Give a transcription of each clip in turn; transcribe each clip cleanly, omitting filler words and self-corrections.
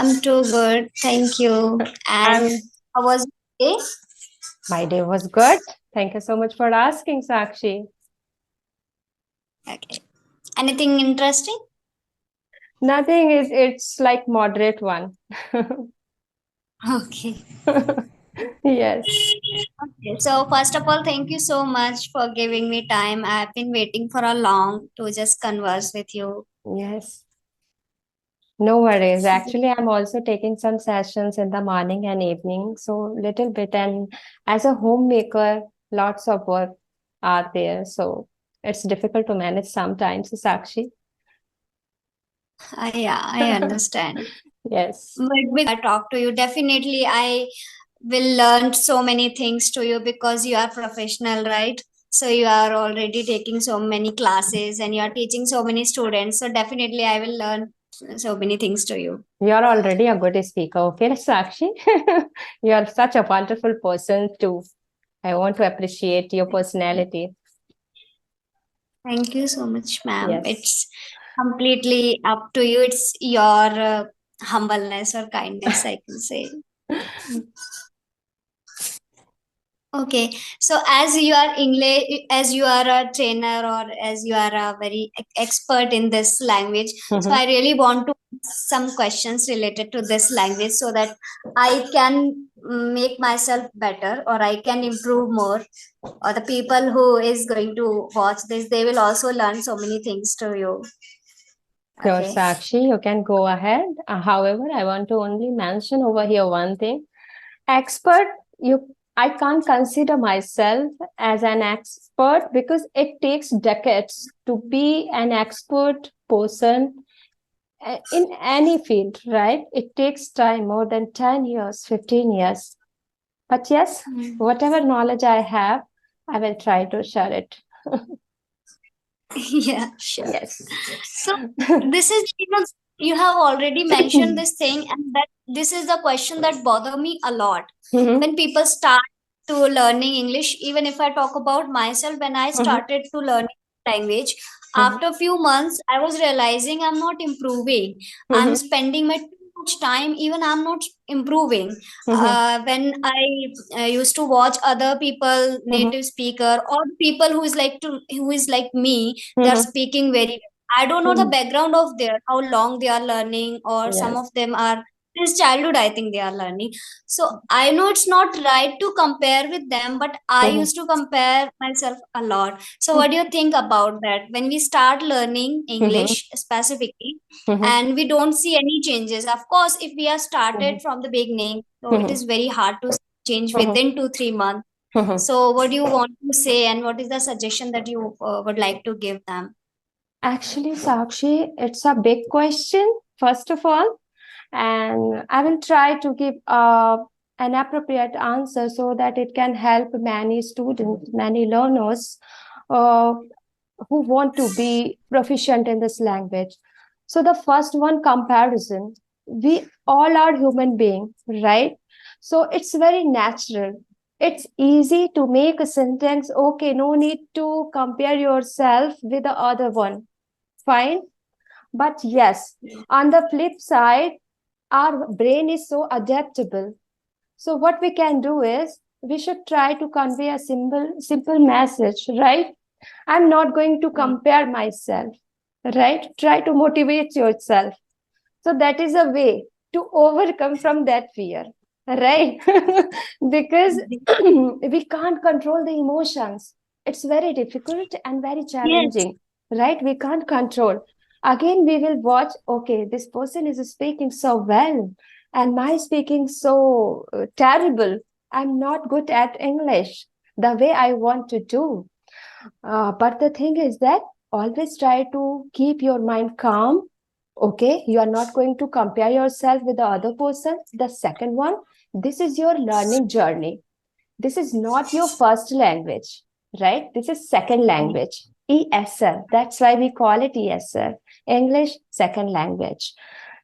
I'm too good. Thank you. And I'm, how was your day? my day was good. Thank you so much for asking, Sakshi. Okay. Anything interesting? Nothing is, it's like moderate one. Okay. Yes, Okay. So first of all, thank you so much for giving me time. I've been waiting for a long to just converse with you. yes. No worries. Actually, I'm also taking some sessions in the morning and evening, so little bit. And as a homemaker, lots of work are there, so it's difficult to manage sometimes, Sakshi. Yeah, I understand. Yes. But with I talk to you, definitely I will learn so many things to you because you are professional, right? So you are already taking so many classes and you are teaching so many students. So definitely I will learn so many things to you. You're already a good speaker, okay, Sakshi? You're such a wonderful person too. I want to appreciate your personality. Thank you so much, ma'am. Yes. It's completely up to you. It's your humbleness or kindness, I can say. Okay, so as you are English, as you are a trainer or as you are a very expert in this language, so I really want to ask some questions related to this language so that I can make myself better or I can improve more. Or the people who is going to watch this, they will also learn so many things to you. Sure, Okay. Sakshi, you can go ahead. However, I want to only mention over here one thing. Expert, I can't consider myself as an expert because it takes decades to be an expert person in any field, right? It takes time, more than 10 years, 15 years. But yes, whatever knowledge I have, I will try to share it. Yeah, sure. Yes. So this is you have already mentioned this thing, and that this is the question that bother me a lot when people start to learning English. Even if I talk about myself, when I started to learn language, after few months, I was realizing I'm not improving. I'm spending my too much time, even I'm not improving. When I used to watch other people, native speaker, or people who is like me, they're speaking very well. I don't know the background of their how long they are learning, or some Yes. of them are since childhood. I think they are learning. So I know it's not right to compare with them, but I used to compare myself a lot. So what do you think about that? When we start learning English specifically, and we don't see any changes. Of course, if we are started from the beginning, so it is very hard to change within 2-3 months. So what do you want to say, and what is the suggestion that you would like to give them? Actually, Sakshi, it's a big question, first of all, and I will try to give an appropriate answer so that it can help many students, many learners uh, who want to be proficient in this language. So the first one, comparison. We all are human beings, right? So it's very natural. It's easy to make a sentence, okay, no need to compare yourself with the other one. Fine. But yes, on the flip side, our brain is so adaptable. So what we can do is we should try to convey a simple message, right? I'm not going to compare myself, right? Try to motivate yourself. So that is a way to overcome from that fear, right? Because we can't control the emotions. It's very difficult and very Yes. challenging, right? We can't control. Again, we will watch, okay, this person is speaking so well, and my speaking so terrible. I'm not good at English the way I want to do. But the thing is that always try to keep your mind calm. Okay, you are not going to compare yourself with the other person. The second one, this is your learning journey. This is not your first language, right? This is second language, ESL. That's why we call it ESL, English second language.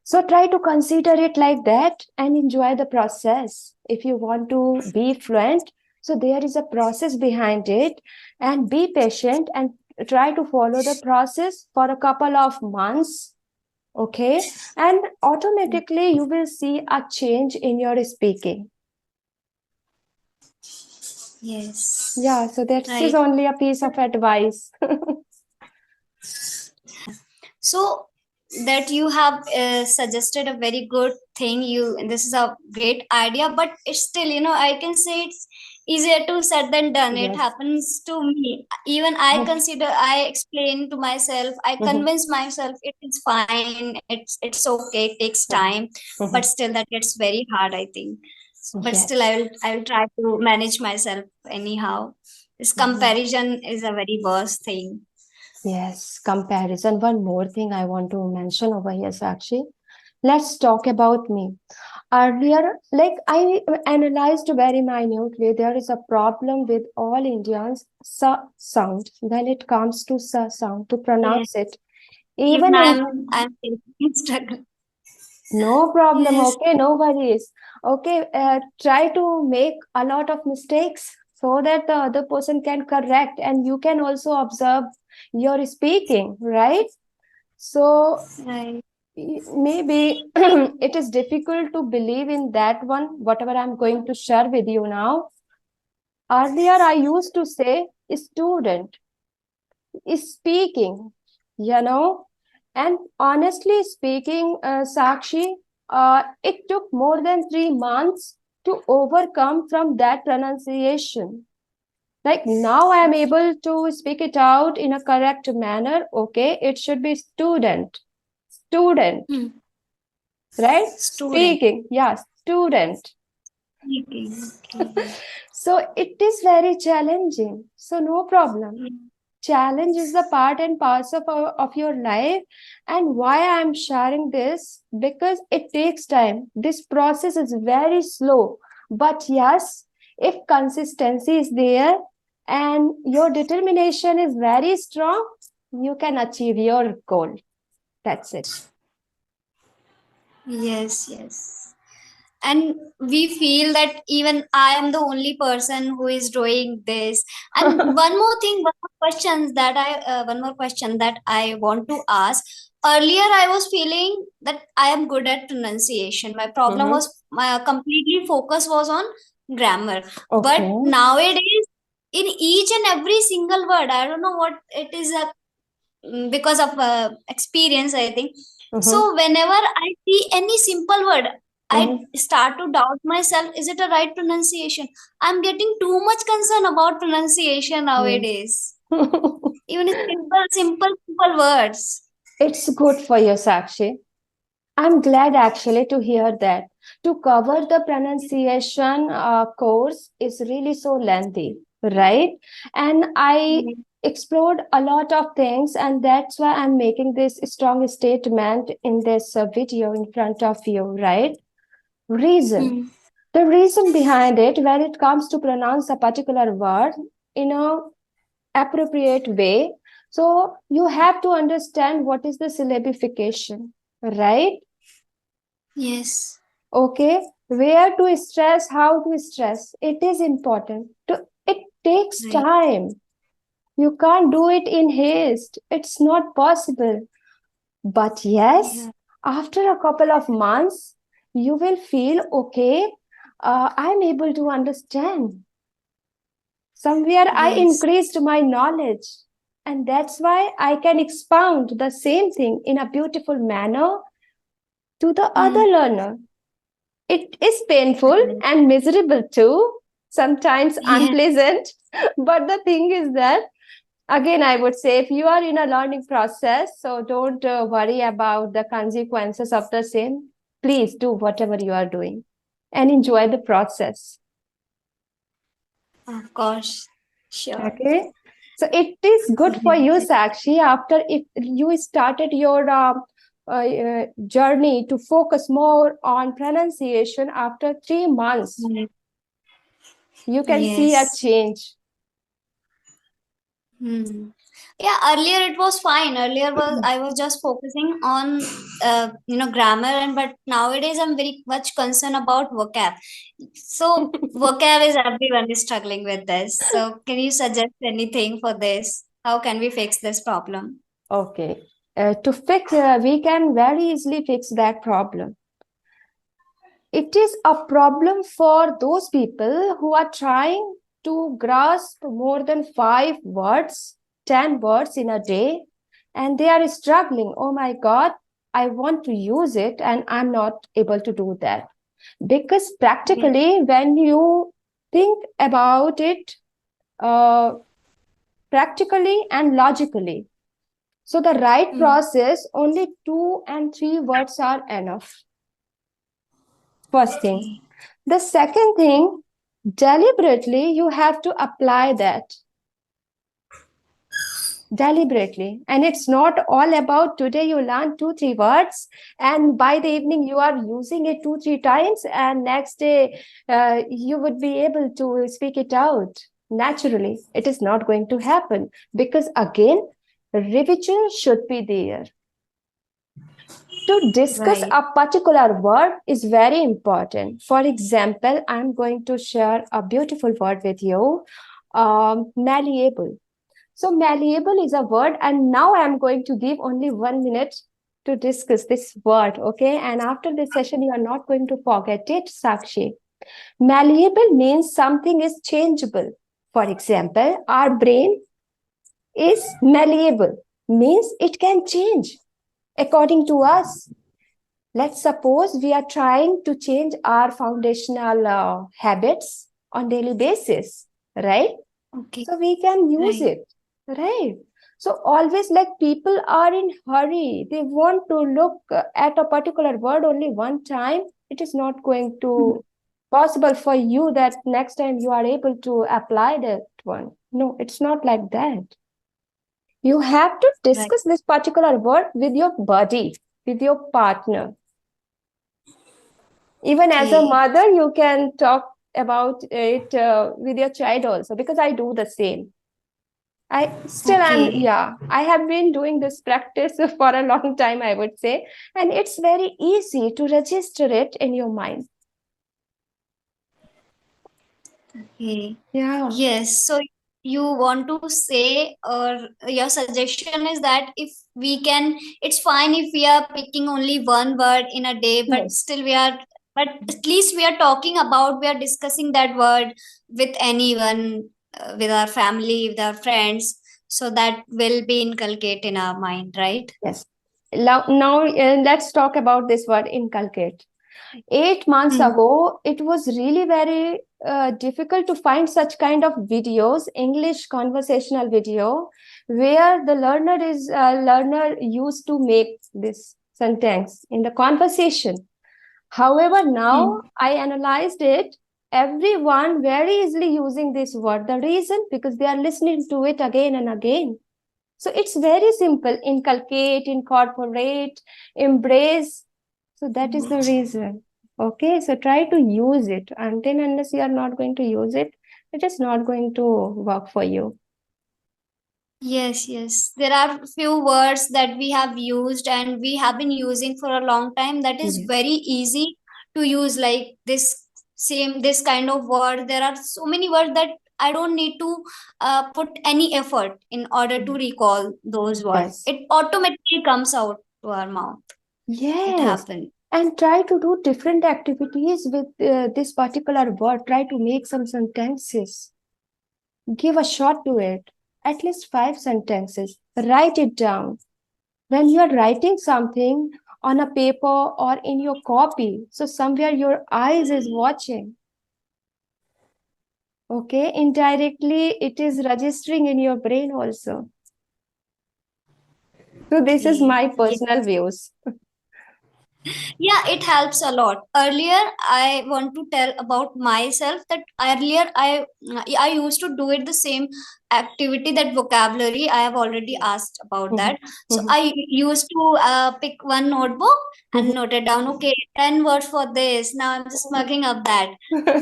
So try to consider it like that and enjoy the process. If you want to be fluent, so there is a process behind it, and be patient and try to follow the process for a couple of months. Okay, and automatically you will see a change in your speaking. Yes. Yeah, so that Right. is only a piece of advice. So that you have suggested a very good thing. This is a great idea, but it's still, I can say it's easier to said than done. It Yes. happens to me. Even I explain to myself, I convince myself it is fine, it's okay, it takes time, but still that gets very hard, I think. But Yes. still I will try to manage myself anyhow. This comparison is a very worst thing. Yes, comparison. One more thing I want to mention over here, Sakshi. Let's talk about me. Earlier, like I analyzed very minutely, there is a problem with all Indians sound when it comes to sound to pronounce it. Even Even in I'm facing struggle. no problem, Yes. okay, no worries. Okay, try to make a lot of mistakes so that the other person can correct and you can also observe your speaking, right? So Right. maybe it is difficult to believe in that one, whatever I'm going to share with you now. Earlier, I used to say student is speaking, and honestly speaking, Sakshi, it took more than 3 months to overcome from that pronunciation. Like now I am able to speak it out in a correct manner. Okay, it should be student, right? Student. Speaking, yeah, student. Speaking. Okay. So it is very challenging. So no problem. Challenge is the part and parcel of your life. And why I'm sharing this? Because it takes time. This process is very slow. But yes, if consistency is there and your determination is very strong, you can achieve your goal. That's it. Yes, yes. And we feel that even I am the only person who is doing this. And one more question that I want to ask. Earlier, I was feeling that I am good at pronunciation. My problem was my completely focus was on grammar. But Okay. nowadays, in each and every single word, I don't know what it is because of experience, I think. So whenever I see any simple word, I start to doubt myself, is it a right pronunciation? I'm getting too much concern about pronunciation nowadays. Even simple words. It's good for you, Sakshi. I'm glad actually to hear that. To cover the pronunciation course is really so lengthy, right? And I explored a lot of things, and that's why I'm making this strong statement in this video in front of you, right? Reason. The reason behind it, when it comes to pronounce a particular word in a appropriate way, so you have to understand what is the syllabification, right? Yes. Okay, where to stress, how to stress, it is important. It takes time. You can't do it in haste. It's not possible. But yes, after a couple of months, you will feel okay. I'm able to understand. Somewhere I increased my knowledge, and that's why I can expound the same thing in a beautiful manner to the other learner. It is painful and miserable too, sometimes unpleasant. But the thing is that, again, I would say if you are in a learning process, so don't worry about the consequences of the same. Please do whatever you are doing and enjoy the process. Of course. Sure. Okay. So it is good for you, Sakshi, after you started your journey to focus more on pronunciation after 3 months. You can see a change. Yeah, earlier it was fine. Earlier I was just focusing on grammar, but nowadays I'm very much concerned about vocab. So vocab is everyone is struggling with this. So can you suggest anything for this? How can we fix this problem? Okay. we can very easily fix that problem. It is a problem for those people who are trying to grasp more than 5 words, 10 words in a day, and they are struggling. Oh my God, I want to use it and I'm not able to do that. Because practically, when you think about it practically and logically, so the right process, only 2 and 3 words are enough. First thing. The second thing, deliberately, you have to apply that. Deliberately. And it's not all about today you learn 2, 3 words, and by the evening you are using it 2, 3 times, and next day you would be able to speak it out naturally. It is not going to happen, because again, revision should be there. To discuss a particular word is very important. For example, I'm going to share a beautiful word with you, malleable. So malleable is a word, and now I'm going to give only 1 minute to discuss this word, okay? And after this session, you are not going to forget it, Sakshi. Malleable means something is changeable. For example, our brain is malleable, means it can change according to us. Let's suppose we are trying to change our foundational habits on daily basis, right? Okay. So we can use it, right? So always, like, people are in hurry. They want to look at a particular word only one time. It is not going to possible for you that next time you are able to apply that one. No, it's not like that. You have to discuss this particular word with your buddy, with your partner. Even as a mother, you can talk about it with your child also, because I do the same. I have been doing this practice for a long time, I would say, and it's very easy to register it in your mind. Okay. Yeah. Yes. So you want to say, or your suggestion is that if we can, it's fine if we are picking only one word in a day, but still but at least we are talking about, we are discussing that word with anyone, with our family, with our friends, so that will be inculcated in our mind, right? Yes. Now let's talk about this word, inculcate. 8 months ago, it was really very difficult to find such kind of videos, English conversational video, where the learner used to make this sentence in the conversation. However, now I analyzed it, everyone very easily using this word. The reason, because they are listening to it again and again. So it's very simple: inculcate, incorporate, embrace. So that is the reason. Okay, so try to use it. Until unless you are not going to use it, it is not going to work for you. Yes, yes. There are few words that we have used and we have been using for a long time that is very easy to use, like this kind of word. There are so many words that I don't need to put any effort in order to recall those words. It automatically comes out to our mouth. Yes. It happened. And try to do different activities with this particular word. Try to make some sentences. Give a shot to it. At least 5 sentences. Write it down. When you are writing something on a paper or in your copy, so somewhere your eyes is watching. Okay, indirectly it is registering in your brain also. So this is my personal views. Yeah, it helps a lot. Earlier, I want to tell about myself that earlier I used to do it the same activity, that vocabulary I have already asked about that. So I used to pick one notebook and note it down. Okay, 10 words for this. Now I'm just mugging up that.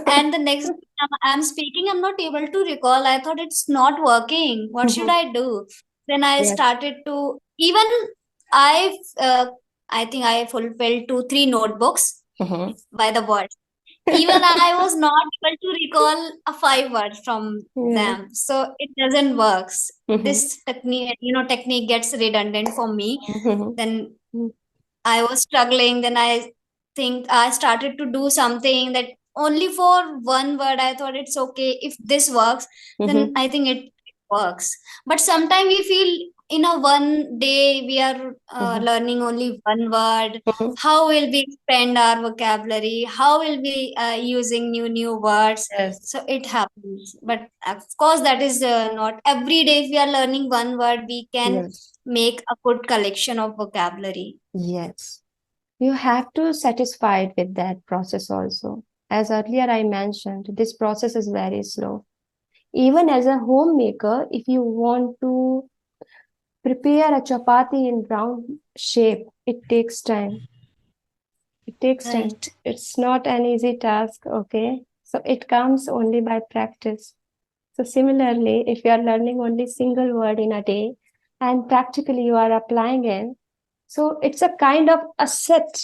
And the next time I'm speaking, I'm not able to recall. I thought it's not working. What should I do? Then I started to, even I think I fulfilled 2, 3 notebooks by the word. Even I was not able to recall a 5 word from Yeah. them. So it doesn't works. Mhm. This technique gets redundant for me. Mhm. Then Mhm. I was struggling. Then I think I started to do something that only for one word. I thought it's okay. If this works, then Mhm. I think it works. But sometimes we feel in a one day we are Mhm. learning only one word. Mhm. How will we expand our vocabulary? How will we using new words? Yes. So it happens. But of course, that is not every day. If we are learning one word, we can Yes. make a good collection of vocabulary. Yes. You have to satisfied with that process also. As earlier I mentioned, this process is very slow. Even as a homemaker, if you want to prepare a chapati in round shape, it takes time. It takes time. Right. It's not an easy task, okay? So it comes only by practice. So similarly, if you are learning only single word in a day and practically you are applying it, so it's a kind of asset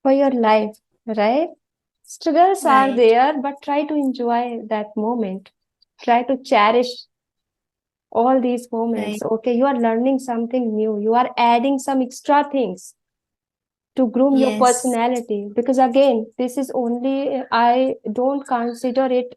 for your life, right? Struggles are Right. there, but try to enjoy that moment. Try to cherish all these moments. Right. Okay, you are learning something new. You are adding some extra things to groom your Yes. personality. Because again, this is only, I don't consider it